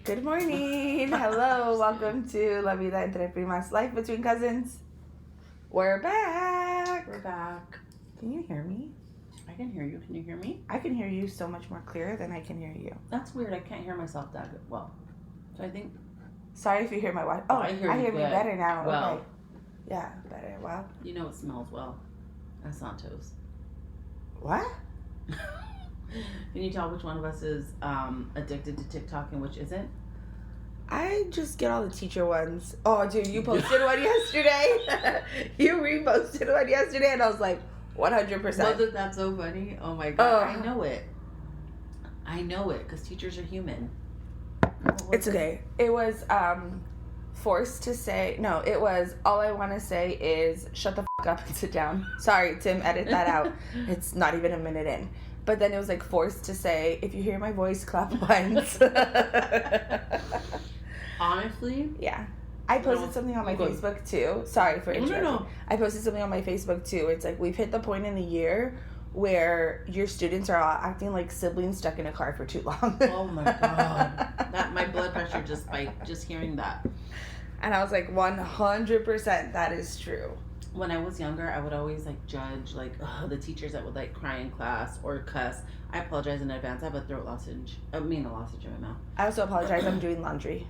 Good morning. Hello. Welcome to La Vida Entre Primas, Life Between Cousins. We're back. We're back. Can you hear me? I can hear you. Can you hear me? I can hear you so much more clear than I can hear you. That's weird. I can't hear myself that good. Well, so I think... Sorry if you hear my wife. Oh, I hear me better now. Well, okay. Yeah, better. Wow. You know it smells well. That's Santos. What? Can you tell which one of us is addicted to TikTok and which isn't? I just get all the teacher ones. Oh, dude, you posted one yesterday. You reposted one yesterday, and I was like, 100%. Wasn't that so funny? Oh my god, I know it. I know it, because teachers are human. It's okay. It was forced to say, no, it was, all I want to say is shut the fuck up and sit down. Sorry, Tim, edit that out. It's not even a minute in. But then it was like forced to say, if you hear my voice, clap once. Honestly? Yeah. I posted something on my Facebook too. Sorry for interrupting. No. I posted something on my Facebook too. It's like, we've hit the point in the year where your students are all acting like siblings stuck in a car for too long. Oh my god. That my blood pressure just spiked just hearing that. And I was like, 100% that is true. When I was younger, I would always like judge the teachers that would like cry in class or cuss. I apologize in advance. I have a throat lozenge. A lozenge in my mouth. I also apologize. I'm doing laundry.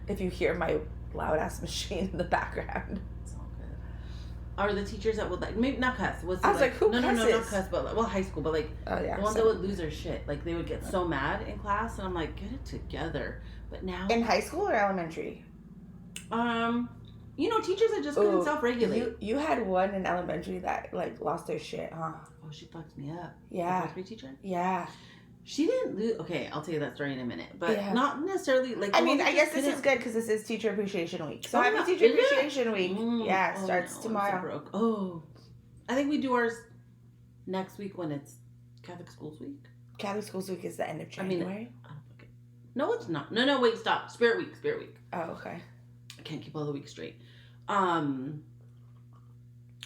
If you hear my loud ass machine in the background. It's all good. Or the teachers that would like maybe not cuss. I was like, who cusses? No, not cuss, but like, well, high school, but like the ones that would lose their shit. Like they would get so mad in class, and I'm like, get it together. But now in high school or elementary? You know, teachers that just couldn't self-regulate. You had one in elementary that like lost their shit, huh? Oh, she fucked me up. Yeah. The fourth grade teacher? Yeah. She didn't lose. Okay, I'll tell you that story in a minute. But not necessarily like. I mean, I guess this is good because this is Teacher Appreciation Week. So happy Teacher Appreciation Week. Starts tomorrow. I think we do ours next week when it's Catholic Schools Week. Catholic Schools Week is the end of January. No, it's not. No, wait, stop. Spirit Week. Oh, okay. I can't keep all the weeks straight. What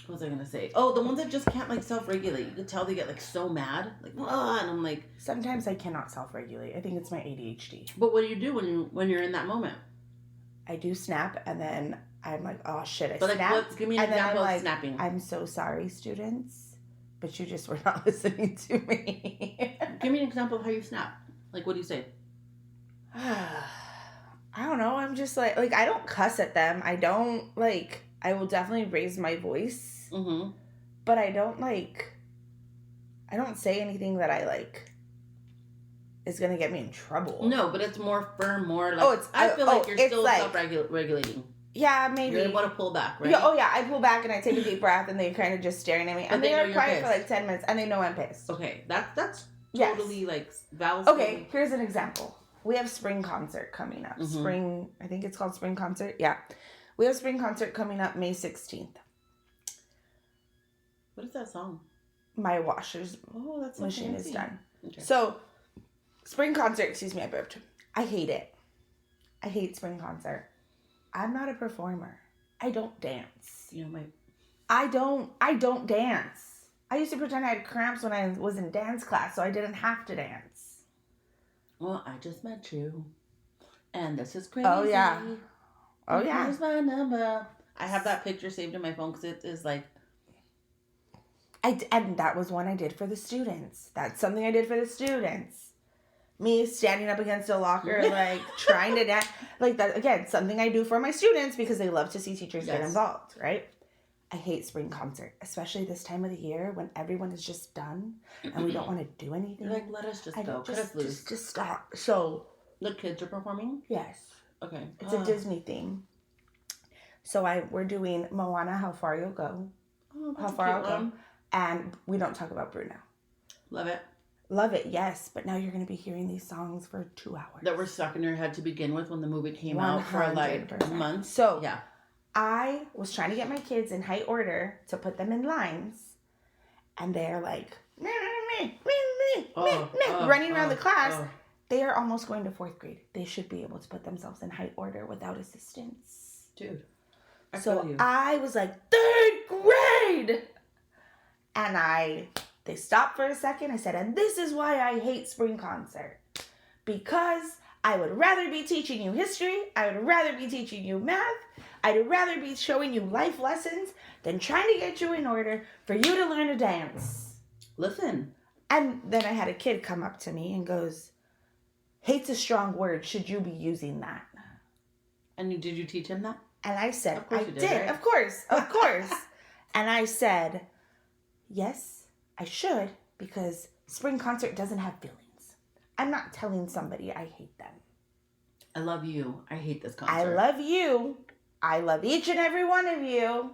was I gonna say? Oh, the ones that just can't like self-regulate. You could tell they get like so mad, like and I'm like. Sometimes I cannot self-regulate. I think it's my ADHD. But what do you do when you're in that moment? I do snap, and then I'm like, oh shit, I snapped. Like, give me an example of snapping. I'm so sorry, students, but you just were not listening to me. Give me an example of how you snap. Like, what do you say? I don't know. I'm just like I don't cuss at them. I don't I will definitely raise my voice. Mm-hmm. But I don't say anything that I is gonna get me in trouble. No, but it's more firm, more like. I feel like you're still self-regulating. Yeah, maybe. You're able to pull back, right? Yeah, I pull back and I take a deep breath, and they're kind of just staring at me, and they are quiet for 10 minutes, and they know I'm pissed. Okay, that's totally valid. Okay, here's an example. We have spring concert coming up. Mm-hmm. I think it's called spring concert. Yeah. We have spring concert coming up May 16th. What is that song? My washer's that's machine is done. Okay. So, spring concert, I burped. I hate it. I hate spring concert. I'm not a performer. I don't dance. I don't dance. I used to pretend I had cramps when I was in dance class, so I didn't have to dance. Well, I just met you, and this is crazy. Oh, yeah. Here's my number. I have that picture saved in my phone because it is like... And that was one I did for the students. That's something I did for the students. Me standing up against a locker, trying to dance. That, again, something I do for my students because they love to see teachers get involved, right? I hate spring concert, especially this time of the year when everyone is just done and we don't want to do anything. You're let us just go. Cut us loose. Just stop. So the kids are performing? Yes. Okay. It's a Disney theme. So we're doing Moana, How Far You'll Go. How Far I'll Go. And we don't talk about Bruno. Love it. Love it, yes. But now you're going to be hearing these songs for 2 hours. That were stuck in your head to begin with when the movie came out for months. So yeah. I was trying to get my kids in height order to put them in lines, and they're running around the class. They are almost going to 4th grade. They should be able to put themselves in height order without assistance. Dude. I was like, 3rd grade! And they stopped for a second. I said, and this is why I hate spring concert. Because I would rather be teaching you history. I would rather be teaching you math. I'd rather be showing you life lessons than trying to get you in order for you to learn a dance. Listen. And then I had a kid come up to me and goes, hate's a strong word. Should you be using that? And did you teach him that? And I said, I did. Right? Of course. And I said, yes, I should, because spring concert doesn't have feelings. I'm not telling somebody I hate them. I love you. I hate this concert. I love you. I love each and every one of you.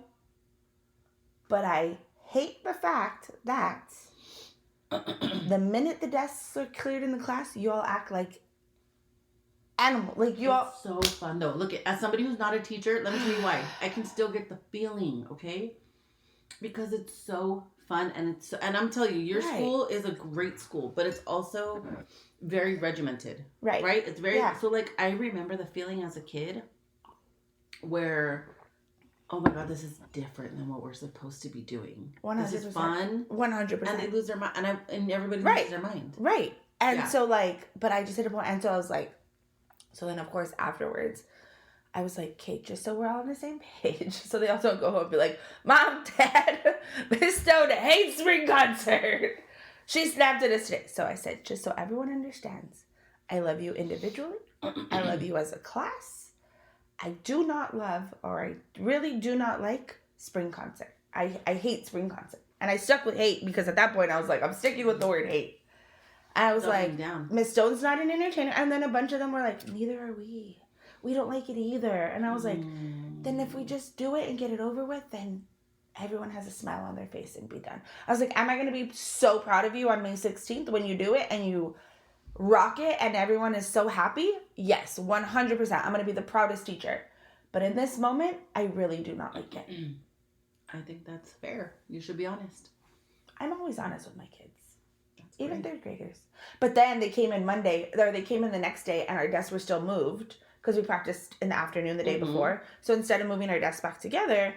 But I hate the fact that the minute the desks are cleared in the class, you all act like animals. Like you all. It's so fun though. Look, as somebody who's not a teacher, let me tell you why. I can still get the feeling, okay? Because it's so fun, and I'm telling you, your school is a great school, but it's also very regimented. Right? It's very so like I remember the feeling as a kid where, oh my God, this is different than what we're supposed to be doing. 100%. This is fun. 100%. And they lose their mind, and everybody loses their mind. Right. And so like, but I just hit a point, and so I was like, so then of course afterwards, I was like, Kate, just so we're all on the same page, so they also don't go home and be like, Mom, Dad, Miss Stone hates spring concert. She snapped at us today. So I said, just so everyone understands, I love you individually. I love you as a class. I do not love, or I really do not like spring concert. I hate spring concert. And I stuck with hate because at that point I was like, I'm sticking with the word hate. And I was like, Miss Stone's not an entertainer. And then a bunch of them were like, neither are we. We don't like it either. And I was like, then if we just do it and get it over with, then everyone has a smile on their face and be done. I was like, am I going to be so proud of you on May 16th when you do it and you rock it and everyone is so happy? Yes, 100%. I'm going to be the proudest teacher. But in this moment, I really do not like it. I think that's fair. You should be honest. I'm always honest with my kids. Even third graders. But then they came in Monday, or they came in the next day and our desks were still moved because we practiced in the afternoon the day before. So instead of moving our desks back together,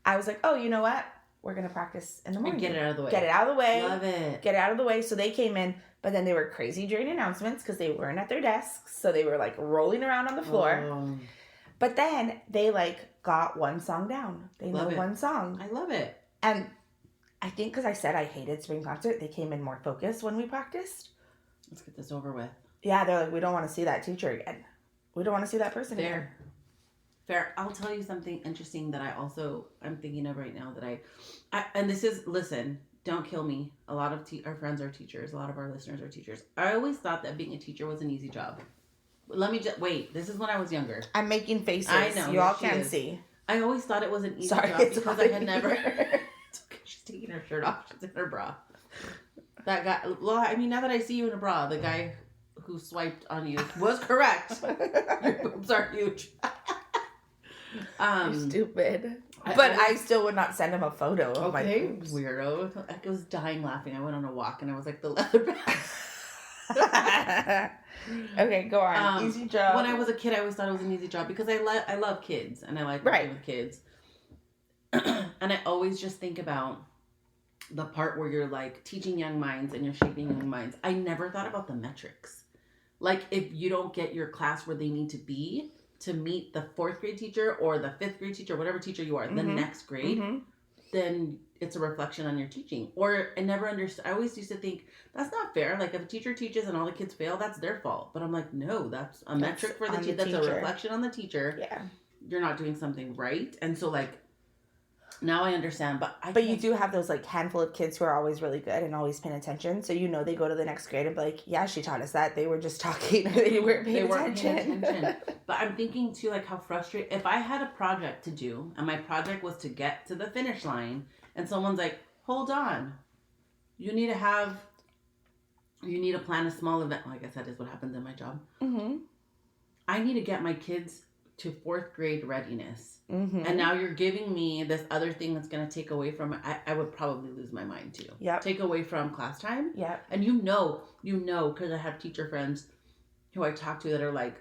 I was like, oh, you know what? We're going to practice in the morning. And get it out of the way. Get it out of the way. Love it. Get it out of the way. So they came in, but then they were crazy during announcements because they weren't at their desks. So they were like rolling around on the floor. Oh. But then they like got one song down. They know one song. I love it. And I think because I said I hated spring concert, they came in more focused when we practiced. Let's get this over with. Yeah, they're like, we don't want to see that teacher again. We don't want to see that person again. Fair. I'll tell you something interesting that I'm thinking of right now that I and this is, listen, don't kill me. A lot of our friends are teachers. A lot of our listeners are teachers. I always thought that being a teacher was an easy job. Let me just, wait, this is when I was younger. I'm making faces. I know. You all can't see. I always thought it was an easy job because I had never... It's okay, she's taking her shirt off. She's in her bra. That guy, well, I mean, now that I see you in a bra, the guy who swiped on you was correct. Your boobs are huge. You're stupid. But I still would not send him a photo of my boobs. Weirdo. I was dying laughing. I went on a walk and I was like, the leather bag. Okay, go on. Easy job. When I was a kid, I always thought it was an easy job because I love kids and I like working with kids. And I always just think about the part where you're like teaching young minds and you're shaping young minds. I never thought about the metrics. Like if you don't get your class where they need to be to meet the 4th grade teacher or the 5th grade teacher, whatever teacher you are, the next grade, then it's a reflection on your teaching. Or I never understood. I always used to think that's not fair. Like if a teacher teaches and all the kids fail, that's their fault. But I'm like, no, that's a metric for the teacher. That's a reflection on the teacher. Yeah, you're not doing something right. And so like now I understand. But you do have those like handful of kids who are always really good and always paying attention. So you know they go to the next grade and be like, yeah, she taught us that. They were just talking. They weren't paying attention. But I'm thinking too, like how frustrating. If I had a project to do and my project was to get to the finish line and someone's like, hold on, you need to plan a small event. Like I said, is what happens in my job. I need to get my kids to 4th grade readiness. And now you're giving me this other thing that's going to take away from it. I would probably lose my mind too. Take away from class time. And you know, because I have teacher friends who I talk to that are like,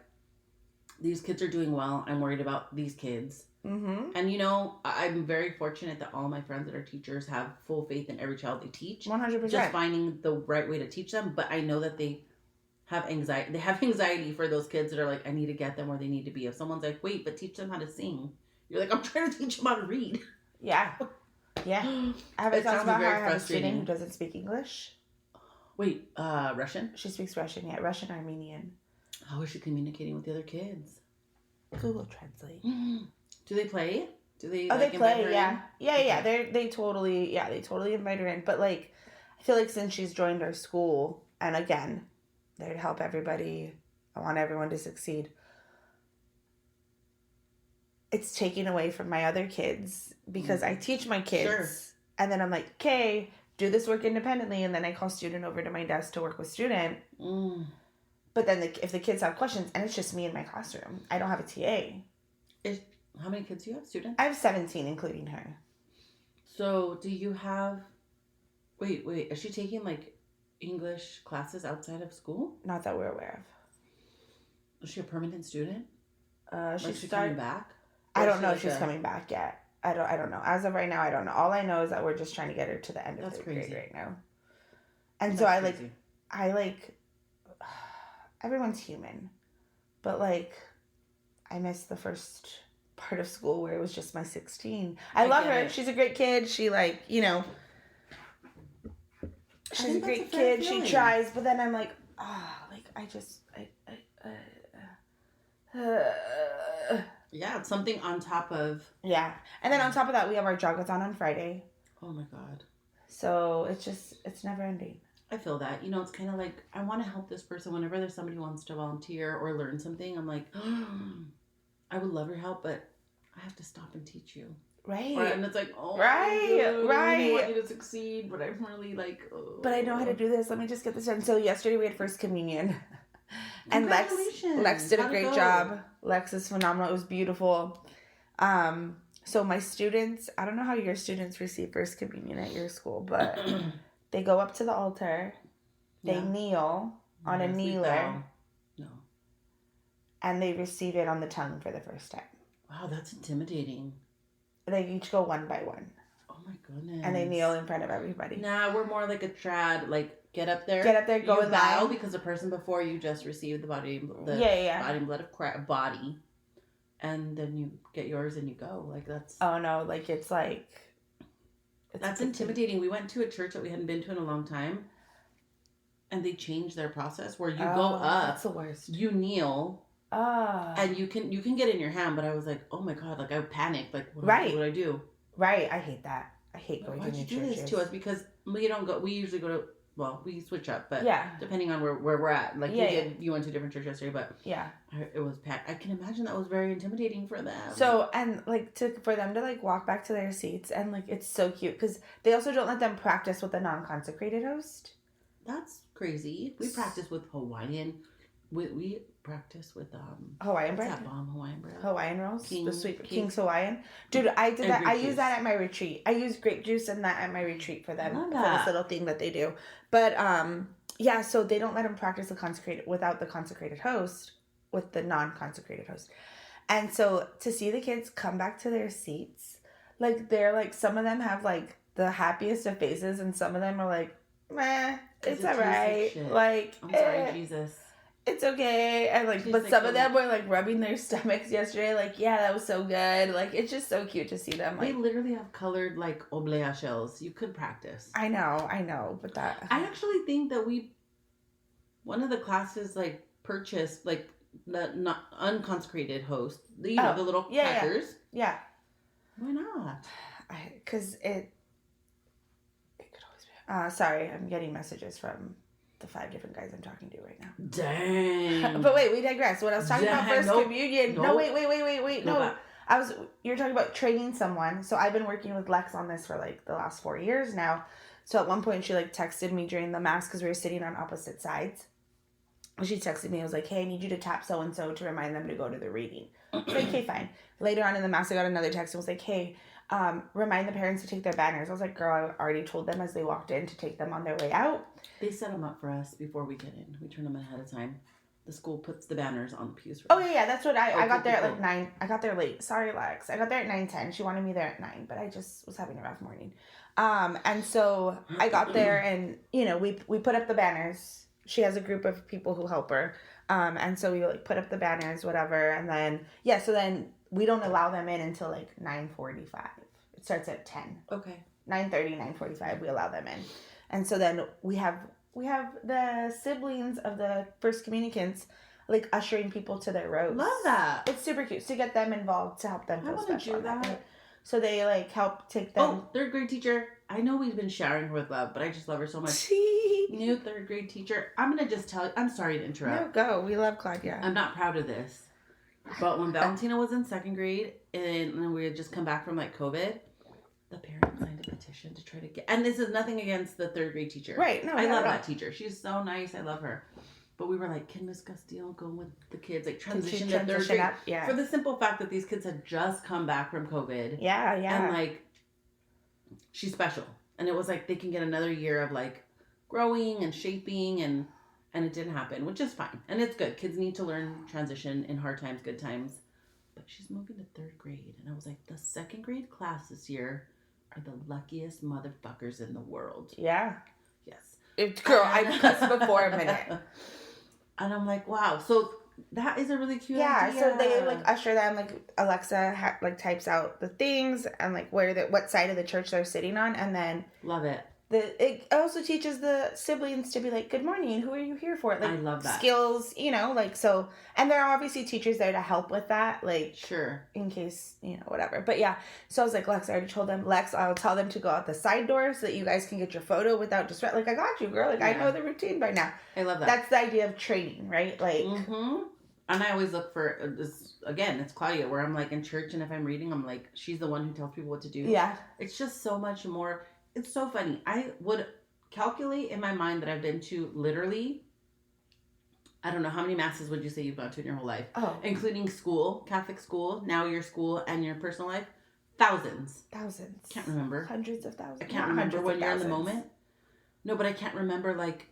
these kids are doing well. I'm worried about these kids. And you know, I'm very fortunate that all my friends that are teachers have full faith in every child they teach. 100%. Just finding the right way to teach them. But I know that they have anxiety. They have anxiety for those kids that are like, I need to get them where they need to be. If someone's like, wait, but teach them how to sing. You're like, I'm trying to teach them how to read. Yeah. Yeah. I haven't It talked sounds about how I very have a student frustrating. who doesn't speak English. Wait, Russian? She speaks Russian, yeah. Russian, Armenian. How is she communicating with the other kids? Google Translate. Do they play? Do they? Oh, like, they invite play, her yeah. in? Yeah. They totally invite her in. But like, I feel like since she's joined our school, and again, they're to help everybody. I want everyone to succeed. It's taken away from my other kids because I teach my kids, Sure. and then I'm like, okay, do this work independently, and then I call student over to my desk to work with student. But then if the kids have questions, and it's just me in my classroom, I don't have a TA. How many kids do you have, students? I have 17, including her. So do you have? Wait. Is she taking like English classes outside of school? Not that we're aware Is she a permanent student? of. She's coming back. I Or don't is she know like if she's coming back yet. I don't know. As of right now, I don't know. All I know is that we're just trying to get her to the end of That's third crazy. grade right now. And That's so crazy. I like, everyone's human, but like, I missed the first part of school where it was just my 16. I love get her. it. She's a great kid. She like, she's a think that's great a fair kid. feeling. She tries, but then I'm like, Yeah, it's something on top of. yeah. And then on top of that, we have our jogathon on Friday. Oh my God. So it's never ending. I feel that. It's kind of like, I want to help this person. Whenever there's somebody who wants to volunteer or learn something, I'm like, I would love your help, but I have to stop and teach you. Right. And it's like, oh, Right, I really want right. you to succeed, but I'm really like, oh. But I know how to do this. Let me just get this done. So yesterday we had first communion. And Lex did a How'd it great go? job. Lex is phenomenal. It was beautiful. So my students, I don't know how your students receive first communion at your school, but they go up to the altar, they Yeah. kneel on a Yes, we kneeler, bow. No. and they receive it on the tongue for the first time. Wow, that's intimidating. They each go one by one, Oh my goodness. and they kneel in front of everybody. Nah, we're more like a trad, like get up there, Go you in bow line. because the person before you just received the body and blood of body, and then you get yours and you go. Like that's Oh no, like it's that's intimidating. We went to a church that we hadn't been to in a long time, and they changed their process where you go up, That's the worst. you kneel, Oh. and you can get in your hand. But I was like, oh my God, like I panicked. Like what Right. do I do? Right, I hate that. I hate going Why'd to you new do churches. this to us? Because we don't go. We usually go to. Well, we switch up, but Yeah, depending on where we're at. Like Yeah, you went to a different church yesterday, but yeah. it was packed. I can imagine that was very intimidating for them. So, and like for them to like walk back to their seats, and like it's so cute because they also don't let them practice with a non-consecrated host. That's crazy. We practice with Hawaiian. We practice with Hawaiian what's bread, that bomb Hawaiian bread? Hawaiian rolls, the sweet King- King's Hawaiian. Dude, I did And that. grape I use juice. that at my retreat. I use grape juice and that at my retreat for them Love for that. this little thing that they do. But yeah. So they don't let them practice the consecrated without the consecrated host, with the non-consecrated host. And so to see the kids come back to their seats, like they're like some of them have like the happiest of faces, and some of them are like, meh, it's It tastes like alright. shit. Like, I'm sorry, Jesus. it's okay. And like, Tastes but like some of the- them were like rubbing their stomachs yesterday. Like, yeah, that was so good. Like, it's just so cute to see them. They Like, literally have colored like oblea shells. You could practice. I know, but that. I actually think that one of the classes like purchased like the not unconsecrated host. The little yeah. crackers. Yeah, Why not? because it could always be. Sorry, I'm getting messages from the 5 different guys I'm talking to right now. Dang. But wait, we digress. When I was talking about Dang, first nope. communion, no, Nope. wait, Go no. back. You're talking about training someone. So I've been working with Lex on this for like the last 4 years now. So at one point she like texted me during the mass because we were sitting on opposite sides. She texted me. I was like, hey, I need you to tap so-and-so to remind them to go to the reading. I was like, okay, fine. Later on in the mass, I got another text and was like, hey, remind the parents to take their banners. I was like, girl, I already told them as they walked in to take them on their way out. They set them up for us before we get in. We turn them ahead of time. The school puts the banners on the pews. Oh, yeah, that's what I got there at cool. like 9. I got there late. Sorry, Lex. I got there at 9:10. She wanted me there at 9, but I just was having a rough morning. And so I got there and, we put up the banners. she has a group of people who help her. And so we like put up the banners, whatever. And then, so then we don't allow them in until like 9:45. It starts at 10. Okay. 9:30, 9:45, we allow them in. And so then we have the siblings of the first communicants like ushering people to their rows. Love that. It's super cute to get them involved, to help them feel special. I want to do that. So they like help take them. Oh, third grade teacher. I know we've been showering her with love, but I just love her so much. New third grade teacher. I'm going to just tell you, I'm sorry to interrupt. No, go. We love Claudia. I'm not proud of this. But when Valentina was in second grade and we had just come back from like COVID, the parents signed a petition to try to get, and this is nothing against the third grade teacher. Right. No, I love that teacher. She's so nice. I love her. But we were like, can Miss Castillo go with the kids, like transition to third grade? Up? Yeah. For the simple fact that these kids had just come back from COVID. Yeah, yeah. And like, she's special. And it was like, they can get another year of like growing and shaping, and it didn't happen, which is fine. And it's good. Kids need to learn transition in hard times, good times. But she's moving to third grade. And I was like, the second grade class this year are the luckiest motherfuckers in the world. Yeah. Yes. Girl, I cussed before a minute. And I'm like, wow. So that is a really cute idea. So they like usher them, like Alexa like types out the things and like what side of the church they're sitting on, and then love it. It also teaches the siblings to be like, good morning, who are you here for? Like, I love that. Skills, like, so, and there are obviously teachers there to help with that, like, sure, in case, whatever. But yeah, so I was like, Lex, I already told them, Lex, I'll tell them to go out the side door so that you guys can get your photo without distress. Like, I got you, girl. Like, I know the routine by now. I love that. That's the idea of training, right? Like, And I always look for this, again, it's Claudia, where I'm like in church, and if I'm reading, I'm like, she's the one who tells people what to do. Yeah. It's just so much more. It's so funny. I would calculate in my mind that I've been to literally, I don't know, how many masses would you say you've gone to in your whole life? Oh. Including school, Catholic school, now your school and your personal life? Thousands. Can't remember. Hundreds of thousands. I can't remember when you're in the moment. No, but I can't remember like.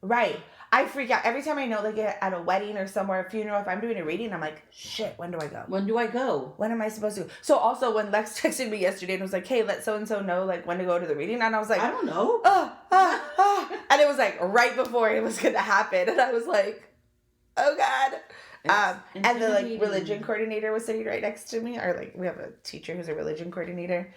Right. I freak out every time I know, like at a wedding or somewhere, a funeral, if I'm doing a reading, I'm like, shit, when do I go? When am I supposed to? So also when Lex texted me yesterday and was like, hey, let so-and-so know like when to go to the reading. And I was like, I don't know. And it was like right before it was going to happen. And I was like, oh God. And the like religion coordinator was sitting right next to me, or like we have a teacher who's a religion coordinator.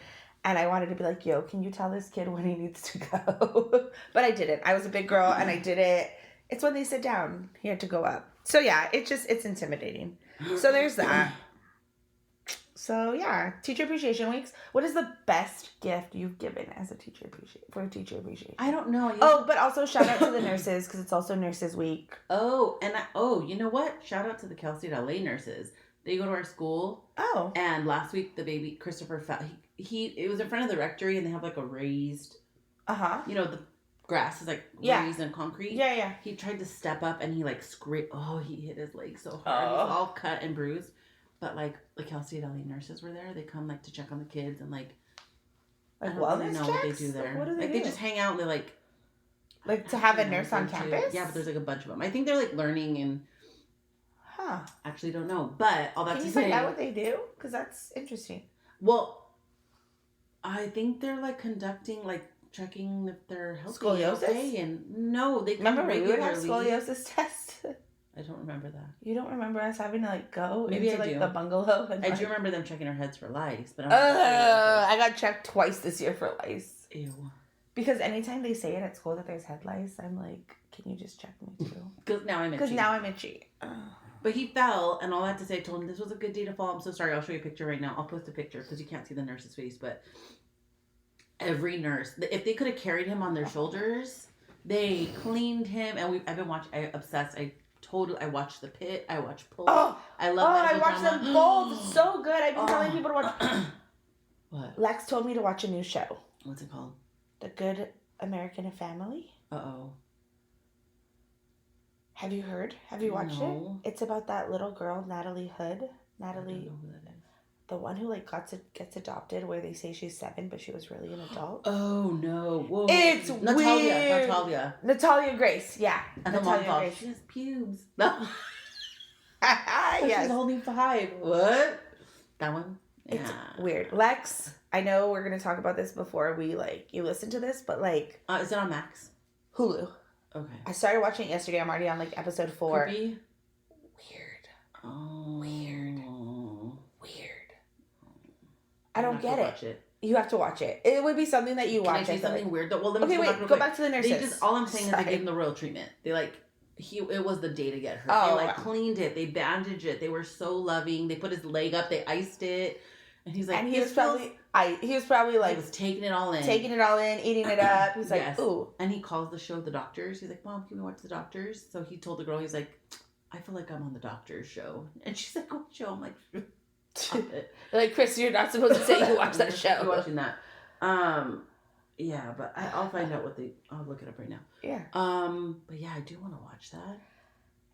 And I wanted to be like, yo, can you tell this kid when he needs to go? But I didn't. I was a big girl and I did it. It's when they sit down. He had to go up. So yeah, it's intimidating. So there's that. So yeah, Teacher Appreciation Weeks. What is the best gift you've given as a teacher appreciation? I don't know. But also shout out to the nurses because it's also Nurses Week. Oh, and you know what? Shout out to the Cal State LA nurses. They go to our school. Oh. And last week the baby Christopher fell. It was in front of the rectory, and they have like a raised. The grass is like raised and concrete. Yeah. He tried to step up and he like scraped. Oh, he hit his leg so hard. He was all cut and bruised. But like the Cal State LA nurses were there. They come like to check on the kids and like I don't wellness really know checks? what they do there. Like, what do they do? They just hang out and they like to have a nurse on campus. Yeah, but there's like a bunch of them. I think they're like learning and. Actually, don't know. But all that Can to you say, find out what they do? Because that's interesting. Well, I think they're like conducting checking if they're healthy. Scoliosis? Okay, and no, they come remember we would have regularly. scoliosis test. I don't remember that. You don't remember us having to go Maybe into I do. the bungalow? And, I do remember them checking our heads for lice, but I got checked twice this year for lice. Ew. Because anytime they say it at school that there's head lice, I'm like, can you just check me too? Because now I'm itchy. But he fell, and all that to say, I told him this was a good day to fall. I'm so sorry. I'll show you a picture right now. I'll post a picture because you can't see the nurse's face. But every nurse, if they could have carried him on their shoulders, they cleaned him. And I've been watching. I obsessed. I watched The Pit. I watched Pulse. I love. I watched them both. So good. I've been telling people to watch. What? Lex told me to watch a new show. What's it called? The Good American Family. Uh-oh. Have you heard? Have you watched it? It's about that little girl, Natalie Hood. I don't know who that is. The one who gets adopted, where they say she's 7, but she was really an adult. Oh no! Whoa. It's weird. Natalia Grace, yeah. And Natalia Grace. She has pubes. No. Yes. She's only 5. What? That one. Yeah. It's weird. Lex, I know we're gonna talk about this before we you listen to this, but is it on Max? Hulu. Okay. I started watching it yesterday. I'm already on like episode 4. Creepy? Weird. Oh. Weird. I don't get Watch it. You have to watch it. It would be something that you watch. Can I say something weird though? Well, let me okay, wait. Go back to the nurses. All I'm saying is they gave him the royal treatment. They it was the day to get hurt. Oh, they cleaned it. They bandaged it. They were so loving. They put his leg up. They iced it. And he's like, and he was probably like, he was taking it all in, eating it up. He's like, yes. Ooh. And he calls the show The Doctors. He's like, Mom, can we watch The Doctors? So he told the girl, he's like, I feel like I'm on The Doctors show. And she's like, what show? I'm like, stop it. Like, Chris, you're not supposed to say you watch that show. You're watching that. Yeah, but I'll find out I'll look it up right now. Yeah. But yeah, I do want to watch that.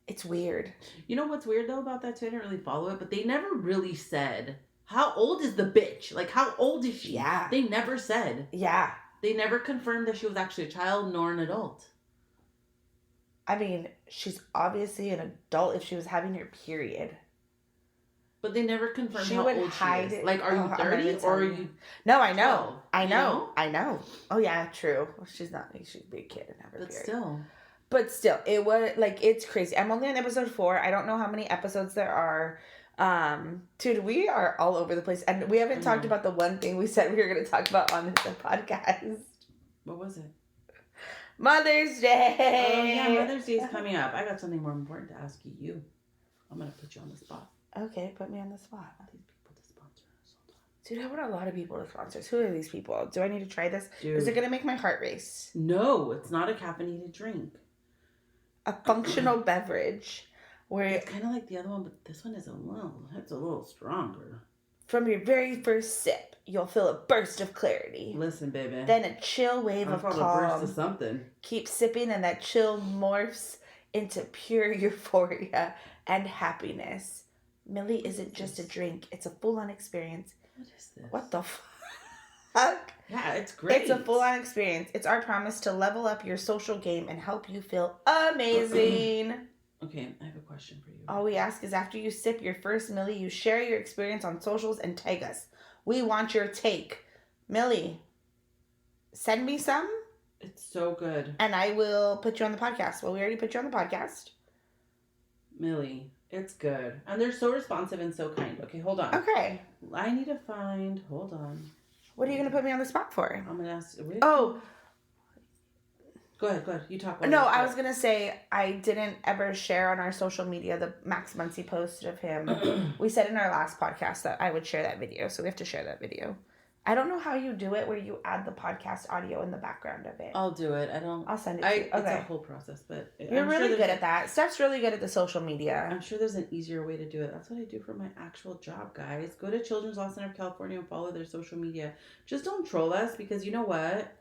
It's weird. You know what's weird though about that too? I didn't really follow it, but they never really said, how old is the bitch? Like, how old is she? Yeah. They never said. Yeah. They never confirmed that she was actually a child nor an adult. I mean, she's obviously an adult if she was having her period. But they never confirmed how old she is. Like, are you 30 or are you... No, I know. 12, I know. Oh, yeah, true. She'd be a kid and have her period. But still, it was, like, it's crazy. I'm only on episode 4. I don't know how many episodes there are. Dude, we are all over the place. And we haven't talked about the one thing we said we were going to talk about on the podcast. What was it? Mother's Day. Oh, yeah, Mother's Day is coming up. I got something more important to ask you. I'm going to put you on the spot. Okay, put me on the spot. These people to sponsor us. Hold on. Dude, I want a lot of people to sponsor us. Who are these people? Do I need to try this? Dude. Is it going to make my heart race? No, it's not a caffeinated drink. A functional beverage where it's kind of like the other one, but this one is a little stronger. From your very first sip, you'll feel a burst of clarity. Listen, baby. Then a chill wave of calm. A burst of something. Keep sipping, and that chill morphs into pure euphoria and happiness. Millie isn't just a drink; it's a full-on experience. What is this? What the fuck? Yeah, it's great. It's a full-on experience. It's our promise to level up your social game and help you feel amazing. Okay, I have a question for you. All we ask is after you sip your first Millie, you share your experience on socials and tag us. We want your take. Millie, send me some. It's so good. And I will put you on the podcast. Well, we already put you on the podcast. Millie, it's good. And they're so responsive and so kind. Okay, hold on. Okay. I need to find... Hold on. What are you going to put me on the spot for? I'm going to ask... Oh. Go ahead. You talk. No, I was going to say I didn't ever share on our social media the Max Muncy post of him. We said in our last podcast that I would share that video, so we have to share that video. I don't know how you do it where you add the podcast audio in the background of it. I'll do it. I'll send it to you. Okay. It's a whole process, but... You're really good at that. Steph's really good at the social media. I'm sure there's an easier way to do it. That's what I do for my actual job, guys. Go to Children's Law Center of California and follow their social media. Just don't troll us because you know what?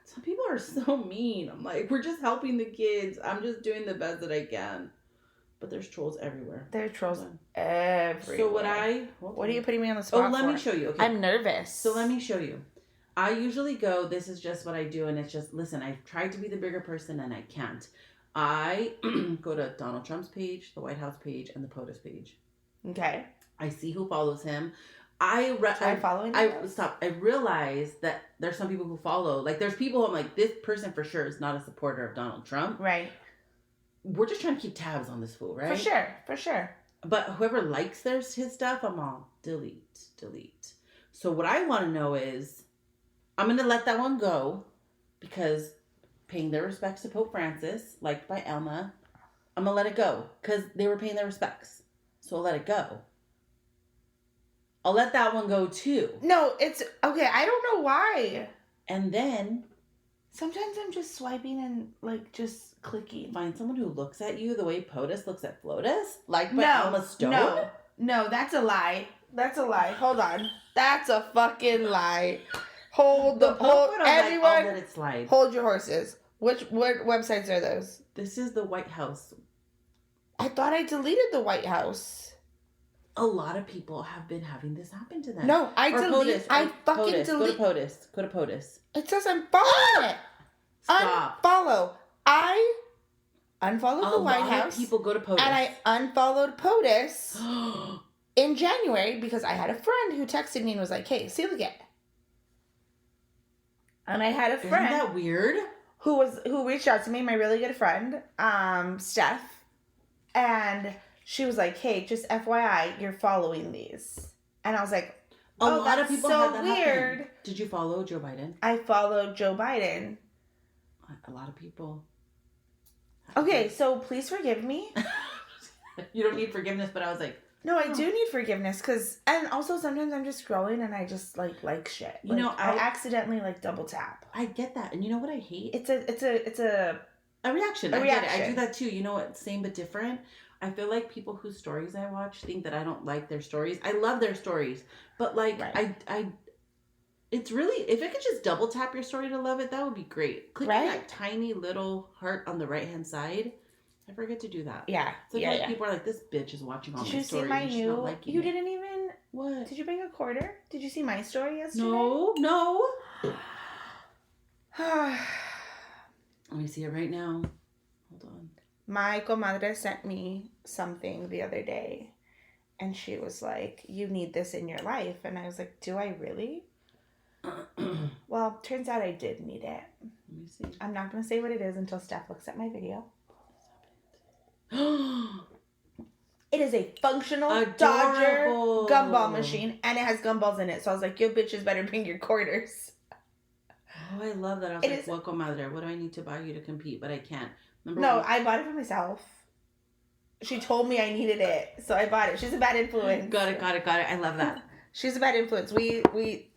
Some people are so mean. I'm like, we're just helping the kids. I'm just doing the best that I can. But there's trolls everywhere. There are trolls everywhere. So what are you putting me on the spot let me show you. Okay. I'm nervous. So let me show you. I usually go, this is just what I do, and it's just, listen, I've tried to be the bigger person, and I can't. I go to Donald Trump's page, the White House page, and the POTUS page. Okay. I see who follows him. I realize that there's some people who follow. Like, there's people who I'm like, this person for sure is not a supporter of Donald Trump. Right. We're just trying to keep tabs on this fool, right? For sure. But whoever likes his stuff, I'm all delete. So what I want to know is, I'm going to let that one go because paying their respects to Pope Francis, liked by Elma, I'm going to let it go because they were paying their respects. So I'll let it go. I'll let that one go too. No, it's okay. I don't know why. And then sometimes I'm just swiping and like just clicking. Find someone who looks at you the way POTUS looks at FLOTUS, like by Emma Stone. No, that's a lie. Hold on, that's a fucking lie. Hold everyone. Let it slide. Hold your horses. What websites are those? This is the White House. I thought I deleted the White House. A lot of people have been having this happen to them. No, I deleted. I fucking delete. Go to POTUS. It says I'm following it. Stop. Unfollow. I unfollowed the White House. A lot of people go to POTUS. And I unfollowed POTUS in January because I had a friend who texted me and was like, "Hey, see, look at." And I had a friend. Isn't that weird? who reached out to me, my really good friend, Steph, and she was like, "Hey, just FYI, you're following these," and I was like, A lot of people so had that weird. happen. Did you follow Joe Biden? I followed Joe Biden. A lot of people. Okay, so please forgive me. You don't need forgiveness, but I was like, No, I do need forgiveness and also sometimes I'm just scrolling and I just like shit. You know, I accidentally like double tap. I get that, and you know what I hate? It's a reaction. A I reaction. get it. I do that too. You know what? Same but different. I feel like people whose stories I watch think that I don't like their stories. I love their stories, but like Right. I it's really, if I could just double tap your story to love it, that would be great. Click on that tiny little heart on the right hand side. I forget to do that. Yeah. So I feel like people are like, this bitch is watching all my stories. Did you see my new? You didn't even. What? Did you bring a quarter? Did you see my story yesterday? No. Let me see it right now. Hold on. My comadre sent me something the other day, and she was like, "You need this in your life," and I was like, "Do I really?" Well, turns out I did need it. Let me see. I'm not going to say what it is until Steph looks at my video. It is a functional Dodger gumball machine, and it has gumballs in it. So I was like, "Yo, bitches better bring your quarters." Oh, I love that. I was like, "What, comadre? What do I need to buy you to compete?" But I can't. I bought it for myself. She told me I needed it, so I bought it. She's a bad influence. Got it. I love that. She's a bad influence.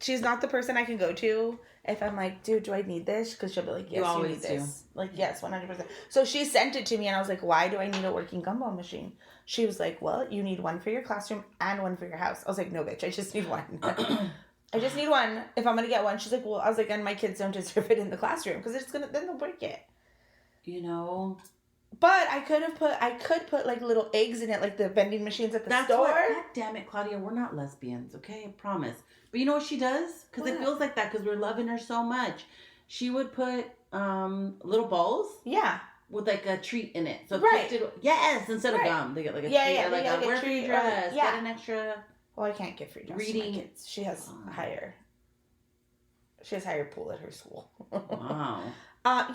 She's not the person I can go to if I'm like, "Dude, do I need this?" Because she'll be like, "Yes, you need this." Like, yes, 100%. So she sent it to me, and I was like, "Why do I need a working gumball machine?" She was like, "Well, you need one for your classroom and one for your house." I was like, "No, bitch, I just need one." I just need one. If I'm gonna get one, she's like, "Well," I was like, "And my kids don't deserve it in the classroom because then they'll break it." You know. But I could put like little eggs in it, like the vending machines at the store. God damn it, Claudia, we're not lesbians, okay? I promise. But you know what she does? Because it feels like that because we're loving her so much. She would put little balls. Yeah. With like a treat in it. So yes, instead of gum, they get like a treat. Or like a wear free dress. Get an extra. Well, I can't get free dress reading. To my kids. She has higher pool at her school. Wow.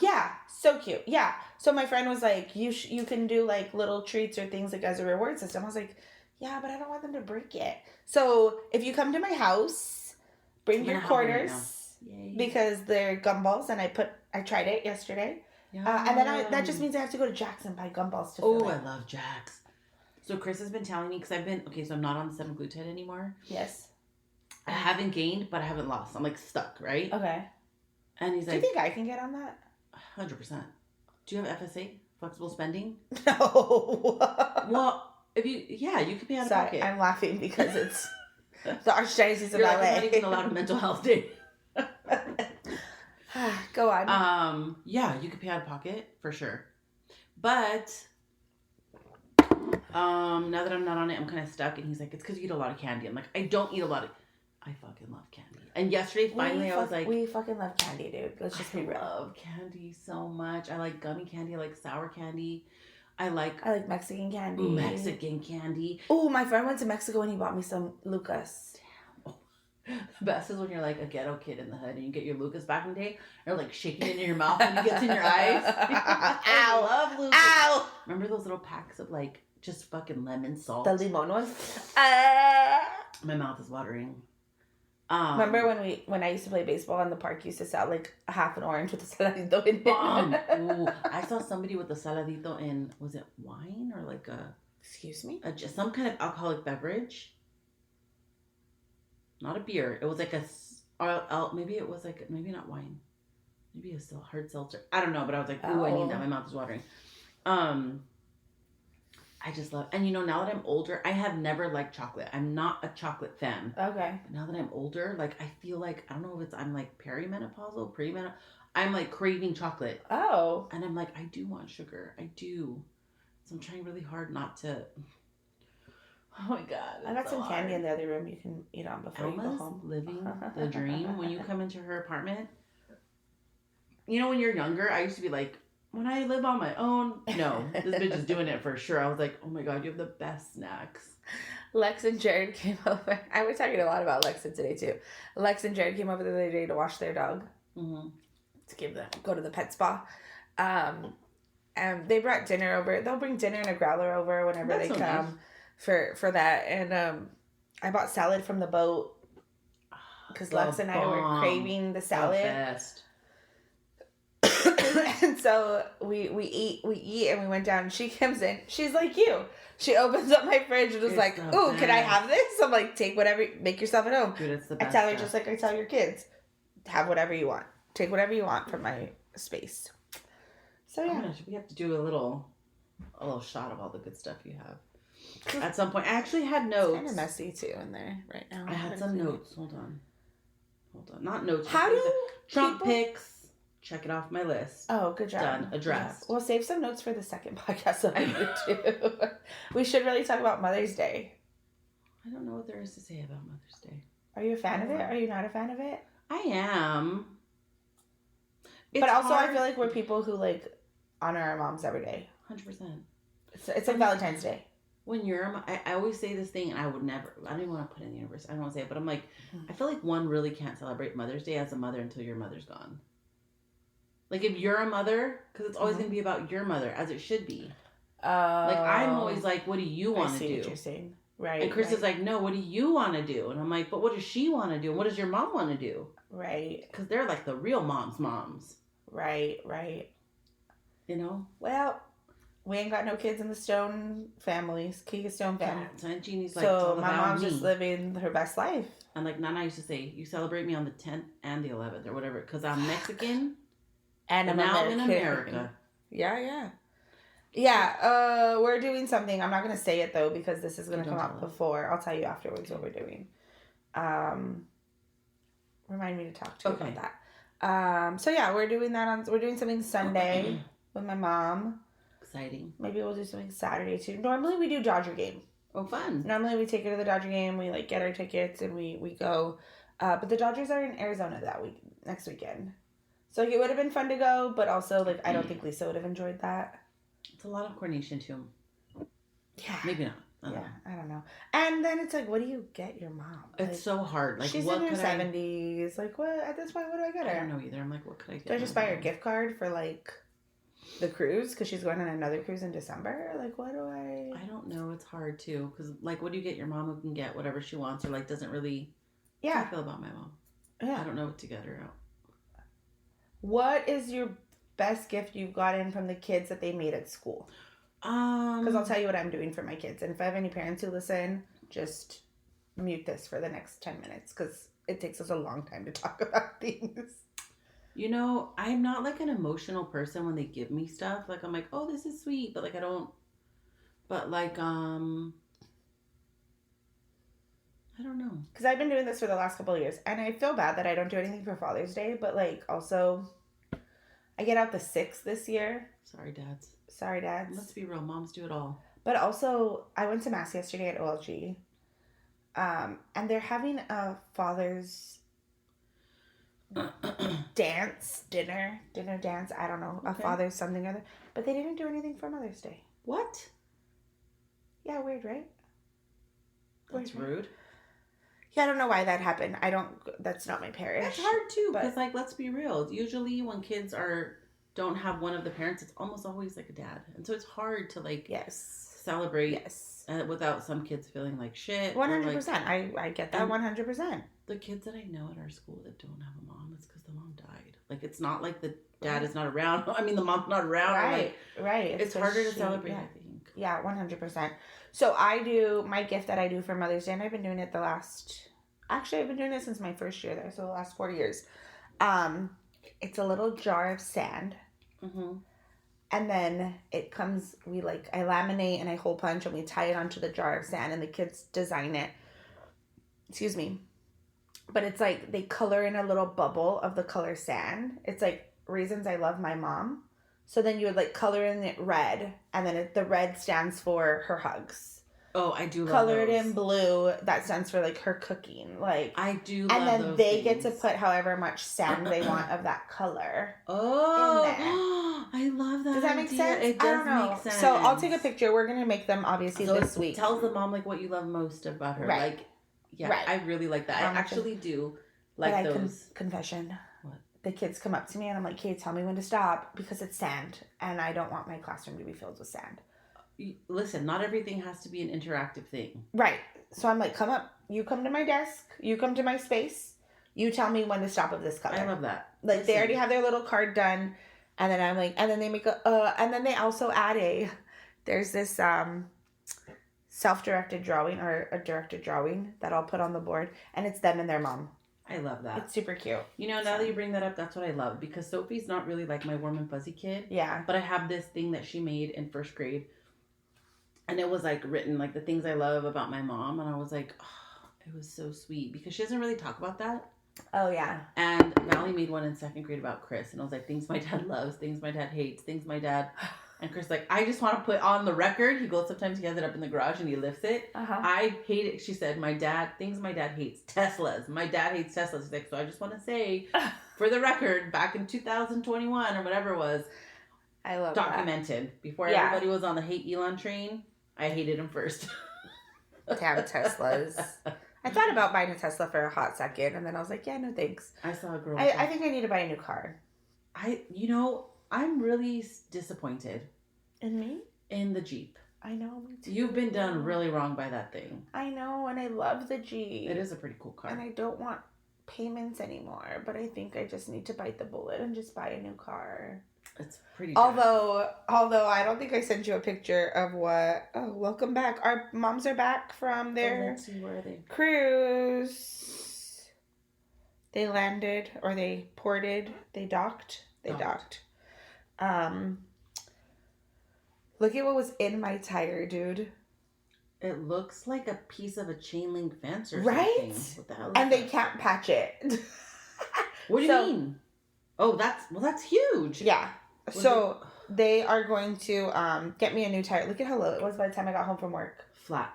Yeah, so cute. Yeah. So my friend was like, you can do like little treats or things like as a reward system. I was like, yeah, but I don't want them to break it. So if you come to my house, bring your quarters because they're gumballs, and I tried it yesterday. Yeah. And then that just means I have to go to Jack's and buy gumballs to fill it. I love Jack's. So Chris has been telling me, because so I'm not on the semaglutide anymore. Yes. I haven't gained, but I haven't lost. I'm like stuck, right? Okay. And he's like, do you think I can get on that? 100%. Do you have FSA? Flexible spending? No. Well, you could pay out of pocket. I'm laughing because it's the Archdiocese of LA. Like, I'm not even allowed a mental health day. Go on. Yeah, you could pay out of pocket for sure. But now that I'm not on it, I'm kind of stuck. And he's like, it's because you eat a lot of candy. I'm like, I don't eat a lot of. I fucking love candy. And yesterday, finally, I was like, we fucking love candy, dude. Let's just be real. I love candy so much. I like gummy candy. I like sour candy. I like Mexican candy. Ooh, Mexican candy. Oh, my friend went to Mexico and he bought me some Lucas. Damn. The best is when you're like a ghetto kid in the hood and you get your Lucas back in the day. You're like shaking it in your mouth and it gets in your eyes. Ow. I love Lucas. Ow. Remember those little packs of like just fucking lemon salt? The limon ones? My mouth is watering. Remember when I used to play baseball and the park used to sell like a half an orange with a saladito in it? Ooh, I saw somebody with a saladito in, was it wine or like a... Excuse me? Just some kind of alcoholic beverage. Not a beer. It was like maybe it was like, maybe not wine. Maybe a hard seltzer. I don't know, but I was like, ooh, I need that. My mouth is watering. I just love, and now that I'm older, I have never liked chocolate. I'm not a chocolate fan. Okay. But now that I'm older, like I feel like, I don't know if I'm like perimenopausal, premenopausal. I'm like craving chocolate. Oh. And I'm like, I do want sugar. I do. So I'm trying really hard not to. Oh my God. I got some candy in the other room you can eat on before you go home. Living the dream. When you come into her apartment, when you're younger, I used to be like, when I live on my own, no, this bitch is doing it for sure. I was like, oh my God, you have the best snacks. Lex and Jared came over. I was talking a lot about Lex today too. Lex and Jared came over the other day to wash their dog. Mm-hmm. go to the pet spa. And they brought dinner over. They'll bring dinner and a growler over whenever That's they so come for that. And I bought salad from the boat because Lex and I were craving the salad. The best. And so we eat and we went down and she comes in. She's like you. She opens up my fridge and is like, ooh, can I have this? I'm like, take whatever, make yourself at home. Dude, it's the I best tell her stuff. just like I tell your kids, have whatever you want. Take whatever you want from my space. So yeah. We have to do a little shot of all the good stuff you have. At some point, I actually had notes. It's kind of messy too in there right now. I had some notes. Hold on. Not notes. How do Trump picks? Check it off my list. Oh, good job. Done. Addressed. Yeah. We'll save some notes for the second podcast that we do. We should really talk about Mother's Day. I don't know what there is to say about Mother's Day. Are you a fan of it? Are you not a fan of it? I am. But also, I feel like we're people who like honor our moms every day. 100%. It's like Valentine's Day. When you're, I always say this thing, and I don't even want to put it in the universe. I don't want to say it, but I'm like, I feel like one really can't celebrate Mother's Day as a mother until your mother's gone. Like if you're a mother, because it's always going to be about your mother, as it should be. Like I'm always like, what do you want to do? What you're saying. Right. And Chris is like, no, what do you want to do? And I'm like, but what does she want to do? And what does your mom want to do? Right. Because they're like the real moms. Right. You know? Well, we ain't got no kids in the Stone families, Kika Stone family. So Aunt Jeannie's like, so my mom's just living her best life. And like Nana used to say, you celebrate me on the 10th and the 11th or whatever, because I'm Mexican and now I'm in America. Yeah. We're doing something. I'm not gonna say it though because this is gonna come up before. I'll tell you afterwards what we're doing. Remind me to talk to you about that. So yeah, we're doing something Sunday with my mom. Exciting. Maybe we'll do something Saturday too. Normally we do Dodger game. Oh, fun. Normally we take her to the Dodger game. We like get our tickets and we go. But the Dodgers are in Arizona next weekend. So like, it would have been fun to go, but also like I don't think Lisa would have enjoyed that. It's a lot of coordination too. Yeah. Maybe not. I don't know. And then it's like, what do you get your mom? It's like, so hard. Like, she's in her 70s. Like, what? At this point, what do I get her? I don't know either. I'm like, what could I get? Do I just buy her a gift card for like the cruise because she's going on another cruise in December? Like, what do I? I don't know. It's hard too because like, what do you get your mom who can get whatever she wants or like doesn't really? Yeah. How I feel about my mom. Yeah. I don't know what to get her out. What is your best gift you've gotten from the kids that they made at school? Because I'll tell you what I'm doing for my kids, and if I have any parents who listen, just mute this for the next 10 minutes because it takes us a long time to talk about things. You know, I'm not like an emotional person when they give me stuff. Like I'm like, oh, this is sweet, but like I don't. But like I don't know. Because I've been doing this for the last couple of years, and I feel bad that I don't do anything for Father's Day, but like also, I get out the 6th this year. Sorry, dads. Let's be real. Moms do it all. But also, I went to Mass yesterday at OLG. And they're having a father's dinner dance. I don't know. Okay. A father's something or other. But they didn't do anything for Mother's Day. What? Yeah, weird, right? That's rude. Yeah, I don't know why that happened. That's not my parish. That's hard too, because like, let's be real. Usually when kids don't have one of the parents, it's almost always like a dad. And so it's hard to like celebrate without some kids feeling like shit. 100%. Like, I get that 100%. The kids that I know at our school that don't have a mom, it's because the mom died. Like it's not like the dad is not around. I mean, the mom's not around. Right. It's harder to celebrate, I think. Yeah, 100%. So my gift that I do for Mother's Day, and I've been doing it I've been doing it since my first year there, so the last 4 years. It's a little jar of sand. Mm-hmm. And then it comes, I laminate and I hole punch and we tie it onto the jar of sand and the kids design it. Excuse me. But it's like they color in a little bubble of the color sand. It's like reasons I love my mom. So then you would like color in it red and then the red stands for her hugs. Oh, I do love colored those. in blue, that stands for like her cooking. Like I do love and then those they things. get to put however much sand they want of that color. Oh, in there. I love that. Does that make sense? It does I don't know. make sense. So I'll take a picture. We're gonna make them obviously this week. Tells the mom like what you love most about her. Right. Like, yeah, right. I really like that. I actually do like those. Confession. What? the kids come up to me and I'm like, "Kate, tell me when to stop because it's sand and I don't want my classroom to be filled with sand." Listen, not everything has to be an interactive thing. Right. So I'm like, "Come up. You come to my desk. You come to my space. You tell me when to stop of this color." I love that. Like, they already have their little card done. And then I'm like, and then they make and then they also add there's this self-directed drawing or a directed drawing that I'll put on the board. And it's them and their mom. I love that. It's super cute. You know, now that you bring that up, that's what I love. Because Sophie's not really like my warm and fuzzy kid. Yeah. But I have this thing that she made in first grade. And it was like written like the things I love about my mom. And I was like, oh, it was so sweet. Because she doesn't really talk about that. Oh, yeah. And Valley made one in second grade about Chris. And I was like, things my dad loves, things my dad hates, things my dad... And Chris like, I just want to put on the record. He goes, sometimes he has it up in the garage and he lifts it. Uh-huh. I hate it. She said, things my dad hates, Teslas. My dad hates Teslas. He's like, so I just want to say, for the record, back in 2021 or whatever it was, I love documented. That. Before everybody was on the hate Elon train, I hated him first. Damn Teslas. I thought about buying a Tesla for a hot second, and then I was like, yeah, no thanks. I saw a girl. I think I need to buy a new car. I'm really disappointed. In me? In the Jeep. I know, me too. You've been done really wrong by that thing. I know, and I love the Jeep. It is a pretty cool car. And I don't want payments anymore, but I think I just need to bite the bullet and just buy a new car. It's pretty Although I don't think I sent you a picture of what... Oh, welcome back. Our moms are back from their let's see, where are they? Cruise. They landed, or they ported. They docked. They docked. Look at what was in my tire, dude. It looks like a piece of a chain link fence or right? something. What the hell is and that? They can't patch it. What do you mean? Oh, that's huge. Yeah. So they are going to get me a new tire. Look at how low it was by the time I got home from work. Flat.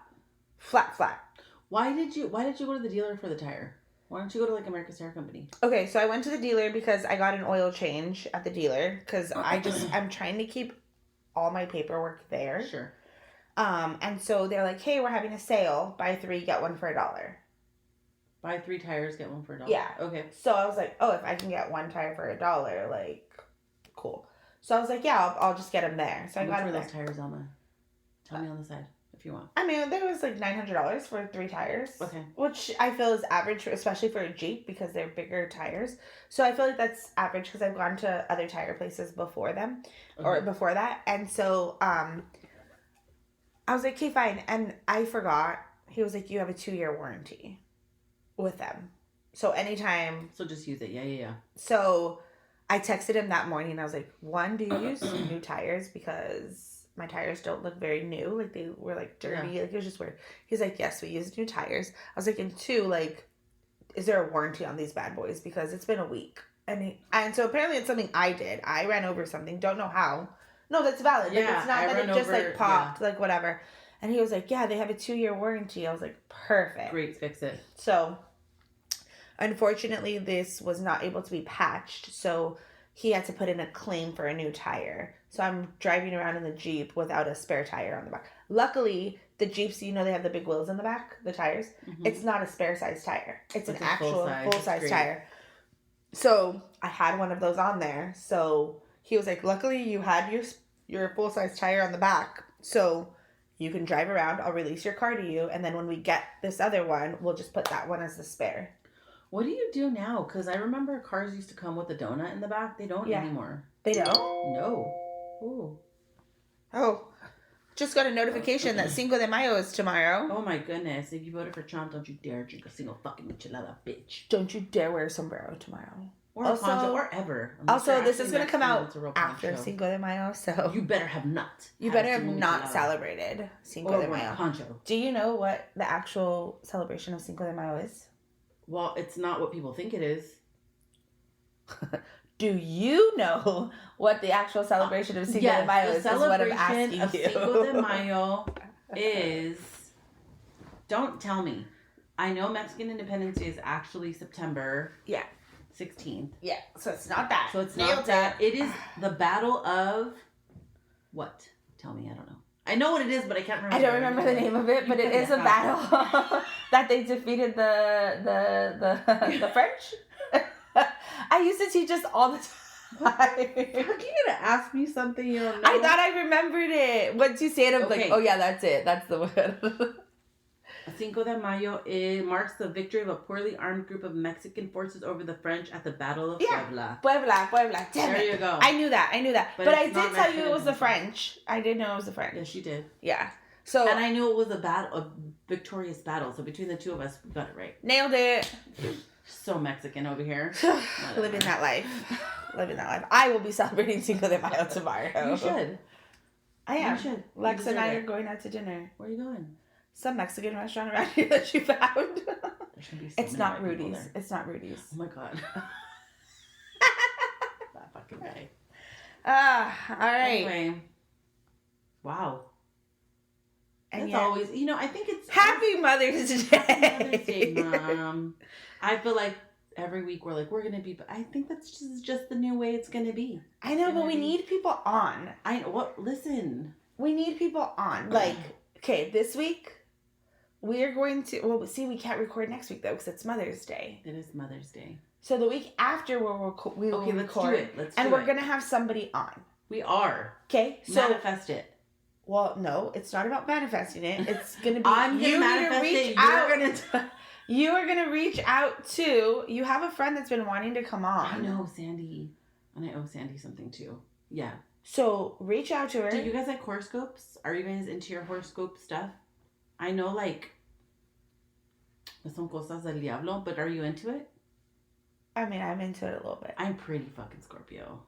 Why did you go to the dealer for the tire? Why don't you go to like America's Tire Company? Okay, so I went to the dealer because I got an oil change at the dealer because I'm trying to keep all my paperwork there. Sure. And so they're like, hey, we're having a sale. Buy 3, get 1 for $1. Buy 3 tires, get 1 for $1. Yeah. Okay. So I was like, oh, if I can get 1 tire for $1, like, cool. So I was like, yeah, I'll just get them there. So I got them there. Those tires on the... Tell me on the side if you want. I mean, there was like $900 for 3 tires. Okay. Which I feel is average, especially for a Jeep because they're bigger tires. So I feel like that's average because I've gone to other tire places before them or before that. And so I was like, okay, fine. And I forgot. He was like, you have a 2-year warranty with them. So anytime. So just use it. Yeah. So I texted him that morning. I was like, 1, do you use new tires? Because my tires don't look very new. Like, they were, like, dirty. Yeah. Like, it was just weird. He's like, yes, we use new tires. I was like, and 2, like, is there a warranty on these bad boys? Because it's been a week. And so apparently it's something I did. I ran over something. Don't know how. No, that's valid. Yeah, like, it's not that it just, like, popped. Yeah. Like, whatever. And he was like, yeah, they have a 2-year warranty. I was like, perfect. Great, fix it. So, unfortunately, this was not able to be patched. So he had to put in a claim for a new tire. So I'm driving around in the Jeep without a spare tire on the back. Luckily, the Jeeps, they have the big wheels in the back, the tires. Mm-hmm. It's not a spare size tire. It's an actual full size tire. So I had one of those on there. So he was like, luckily you had your full size tire on the back. So you can drive around. I'll release your car to you. And then when we get this other one, we'll just put that one as the spare. What do you do now? Because I remember cars used to come with a donut in the back. They don't anymore. They don't? No. Ooh. Oh. Just got a notification that Cinco de Mayo is tomorrow. Oh my goodness. If you voted for Trump, don't you dare drink a single fucking michelada, bitch. Don't you dare wear a sombrero tomorrow. Or a poncho, or ever. Also, this is going to come out after Cinco de Mayo, so... You better have not. You better have not celebrated Cinco de Mayo. Poncho. Do you know what the actual celebration of Cinco de Mayo is? Well, it's not what people think it is. Do you know what the actual celebration of Cinco de Mayo is what I'm asking of you. Cinco de Mayo is... Don't tell me. I know Mexican Independence Day is actually September 16th. Yeah, so it's not that. So it's not that. It is the Battle of... What? Tell me, I don't know. I know what it is, but I can't remember. I don't remember the name of it, but it is a battle that they defeated the French. I used to teach us all the time. How are you gonna ask me something you don't know? I thought I remembered it. Once you say it, I'm like, Okay. oh yeah, that's it. That's the one. Cinco de Mayo, it marks the victory of a poorly armed group of Mexican forces over the French at the Battle of Puebla. Puebla. Damn There it. you go. I knew that. But I it's did not tell you Mexican it was the history. French. I did know it was the French. Yes, she did. Yeah. So And I knew it was a victorious battle. So between the two of us, we got it right. nailed it. So Mexican over here. Living that life. I will be celebrating Cinco de Mayo tomorrow. You should. I am. You should. Lex and I deserve are going out to dinner. Where are you going? Some Mexican restaurant around here that you found. There's gonna be so It's many not white people Rudy's. there. It's not Rudy's. Oh my god. That fucking guy. All right. Anyway. Wow. And It's yet, always, I think it's Happy Mother's Day. Happy Mother's Day, Mom. I feel like every week we're like, we're gonna be, but I think that's just the new way it's gonna be. I know, but we need people on. Listen. We need people on. Like, okay, this week we are going to. Well, see, we can't record next week though because it's Mother's Day. It is Mother's Day. So the week after we will Okay, let's do record, it. and we're gonna have somebody on. We are. Okay, so Manifest it. well, no, it's not about manifesting it. It's gonna be I'm gonna you need to manifest reach it. out. You're gonna. You are gonna reach out to. You have a friend that's been wanting to come on. I know Sandy, and I owe Sandy something too. Yeah. So reach out to her. Do you guys like horoscopes? Are you guys into your horoscope stuff? I know, like, son cosas del diablo, but are you into it? I mean, I'm into it a little bit. I'm pretty fucking Scorpio.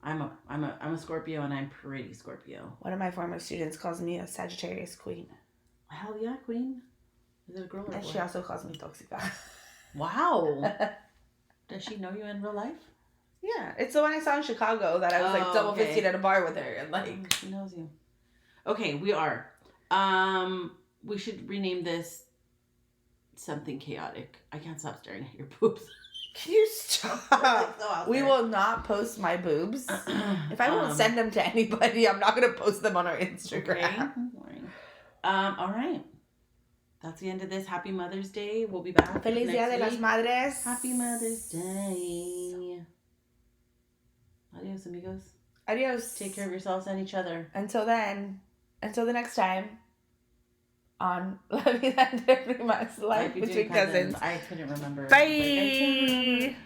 I'm a Scorpio, and I'm pretty Scorpio. One of my former students calls me a Sagittarius queen. Hell yeah, queen. Is it a girl or And boy? she also calls me toxica. Wow. Does she know you in real life? Yeah, it's the one I saw in Chicago that I was like double fisted at a bar with her, and like She knows you. Okay, we are. We should rename this something chaotic. I can't stop staring at your boobs. can you stop? We will not post my boobs. If I won't send them to anybody, I'm not gonna post them on our Instagram. Okay. All right. That's the end of this. Happy Mother's Day. We'll be back. Feliz next Dia de las week. Madres. Happy Mother's Day. Adios, amigos. Adios. Take care of yourselves and each other. Until then, until the next time. On La Vida Entre Primas, Life Between Cousins. I couldn't remember. Bye. I can't remember.